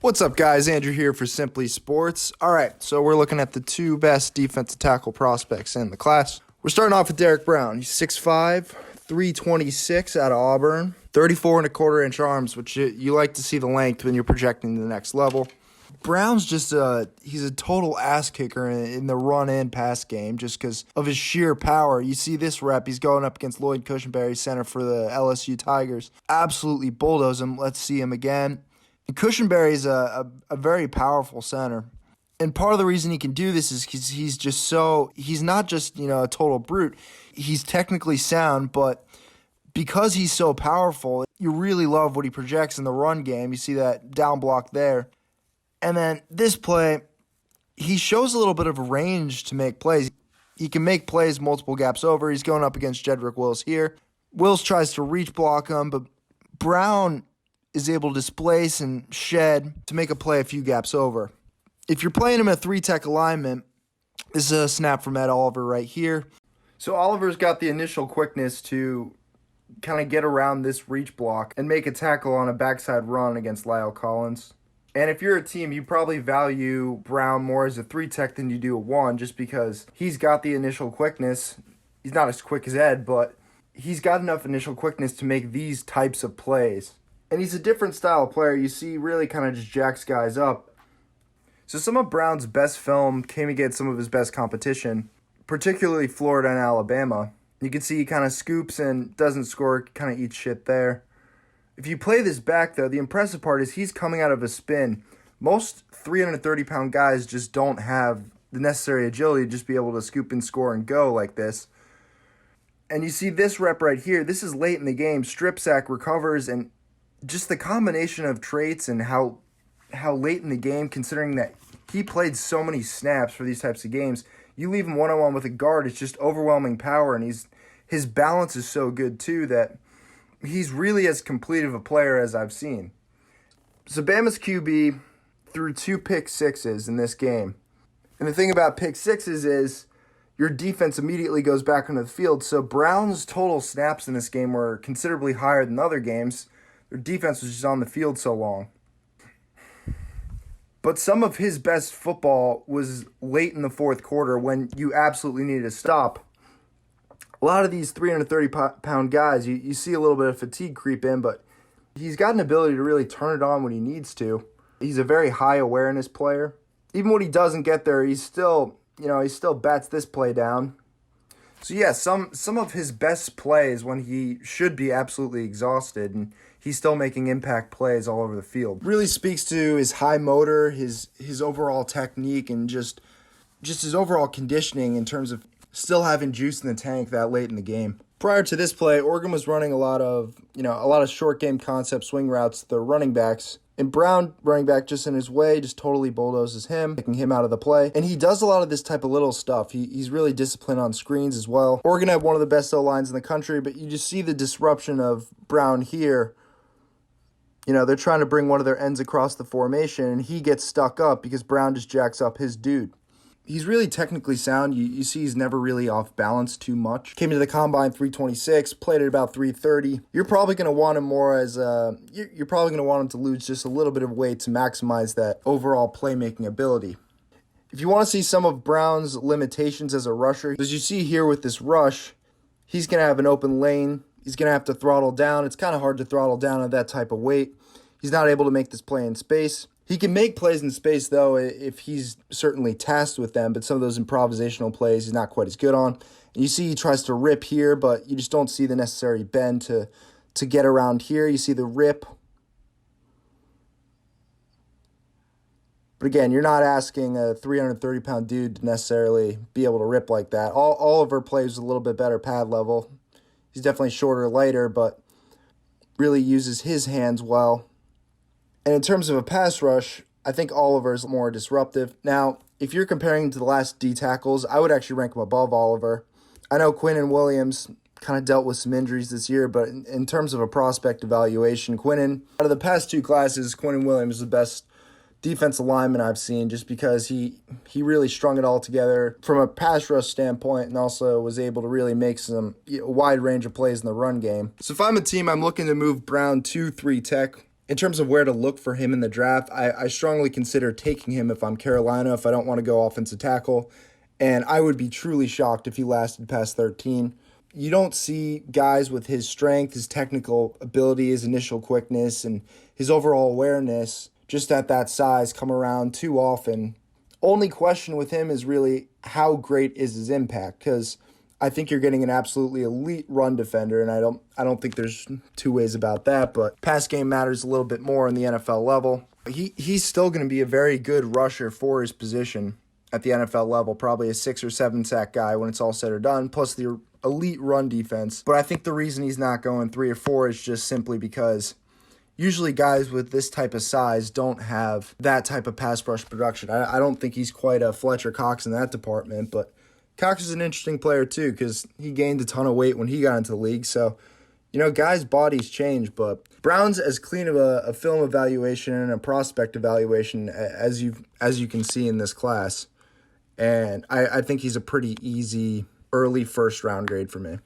What's up, guys? Andrew here for Simply Sports. All right, so we're looking at the two best defensive tackle prospects in the class. We're starting off with Derrick Brown. He's 6'5", 326 out of Auburn, 34.25-inch arms, which you like to see the length when you're projecting to the next level. Brown's just he's a total ass kicker in the run and pass game just because of his sheer power. You see this rep, he's going up against Lloyd Cushenberry, center for the LSU Tigers. Absolutely bulldoze him. Let's see him again. And Cushenberry is a very powerful center. And part of the reason he can do this is he's not just, a total brute. He's technically sound, but because he's so powerful, you really love what he projects in the run game. You see that down block there. And then this play, he shows a little bit of a range to make plays. He can make plays multiple gaps over. He's going up against Jedrick Wills here. Wills tries to reach block him, but Brown is able to displace and shed to make a play a few gaps over. If you're playing him in a three-tech alignment, this is a snap from Ed Oliver right here. So Oliver's got the initial quickness to kind of get around this reach block and make a tackle on a backside run against Lyle Collins. And if you're a team, you probably value Brown more as a three-tech than you do a one, just because he's got the initial quickness. He's not as quick as Ed, but he's got enough initial quickness to make these types of plays. And he's a different style of player. You see, really kind of just jacks guys up. So some of Brown's best film came against some of his best competition, particularly Florida and Alabama. You can see he kind of scoops and doesn't score, kind of eats shit there. If you play this back, though, the impressive part is he's coming out of a spin. Most 330-pound guys just don't have the necessary agility to just be able to scoop and score and go like this. And you see this rep right here. This is late in the game. Strip sack, recovers, and just the combination of traits and how late in the game, considering that he played so many snaps for these types of games, you leave him one-on-one with a guard, it's just overwhelming power, and his balance is so good too that he's really as complete of a player as I've seen. So Bama's QB threw 2 pick sixes in this game. And the thing about pick sixes is your defense immediately goes back onto the field. So Brown's total snaps in this game were considerably higher than other games. Their defense was just on the field so long. But some of his best football was late in the fourth quarter when you absolutely needed to stop. A lot of these 330-pound guys, you see a little bit of fatigue creep in, but he's got an ability to really turn it on when he needs to. He's a very high awareness player. Even when he doesn't get there, he still bats this play down. So yeah, some of his best plays when he should be absolutely exhausted, and he's still making impact plays all over the field. Really speaks to his high motor, his overall technique, and just his overall conditioning in terms of still having juice in the tank that late in the game. Prior to this play, Oregon was running a lot of short game concept swing routes to their running backs. And Brown, running back, just in his way, just totally bulldozes him, taking him out of the play. And he does a lot of this type of little stuff. He's really disciplined on screens as well. Oregon had one of the best O-lines in the country, but you just see the disruption of Brown here. They're trying to bring one of their ends across the formation, and he gets stuck up because Brown just jacks up his dude. He's really technically sound. You see he's never really off balance too much. Came into the combine 326, played at about 330. You're probably going to want him more as you're probably going to want him to lose just a little bit of weight to maximize that overall playmaking ability. If you want to see some of Brown's limitations as a rusher, as you see here with this rush, he's going to have an open lane. He's going to have to throttle down. It's kind of hard to throttle down at that type of weight. He's not able to make this play in space. He can make plays in space, though, if he's certainly tasked with them, but some of those improvisational plays he's not quite as good on. And you see he tries to rip here, but you just don't see the necessary bend to get around here. You see the rip. But again, you're not asking a 330-pound dude to necessarily be able to rip like that. Oliver plays a little bit better pad level. He's definitely shorter, lighter, but really uses his hands well. And in terms of a pass rush, I think Oliver's more disruptive. Now, if you're comparing to the last D tackles, I would actually rank him above Oliver. I know Quinnen Williams kind of dealt with some injuries this year, but in terms of a prospect evaluation, Quinnen, out of the past 2 classes, Quinnen Williams is the best defensive lineman I've seen just because he really strung it all together from a pass rush standpoint and also was able to really make some wide range of plays in the run game. So if I'm a team, I'm looking to move Brown to 3 tech. In terms of where to look for him in the draft, I strongly consider taking him if I'm Carolina, if I don't want to go offensive tackle. And I would be truly shocked if he lasted past 13. You don't see guys with his strength, his technical ability, his initial quickness, and his overall awareness just at that size come around too often. Only question with him is really how great is his impact, because I think you're getting an absolutely elite run defender, and I don't think there's two ways about that, but pass game matters a little bit more in the NFL level. He's still going to be a very good rusher for his position at the NFL level, probably a 6 or 7 sack guy when it's all said or done, plus the elite run defense. But I think the reason he's not going 3 or 4 is just simply because usually guys with this type of size don't have that type of pass rush production. I don't think he's quite a Fletcher Cox in that department, but Cox is an interesting player too because he gained a ton of weight when he got into the league. So, guys' bodies change, but Brown's as clean of a film evaluation and a prospect evaluation as you can see in this class. And I think he's a pretty easy early first round grade for me.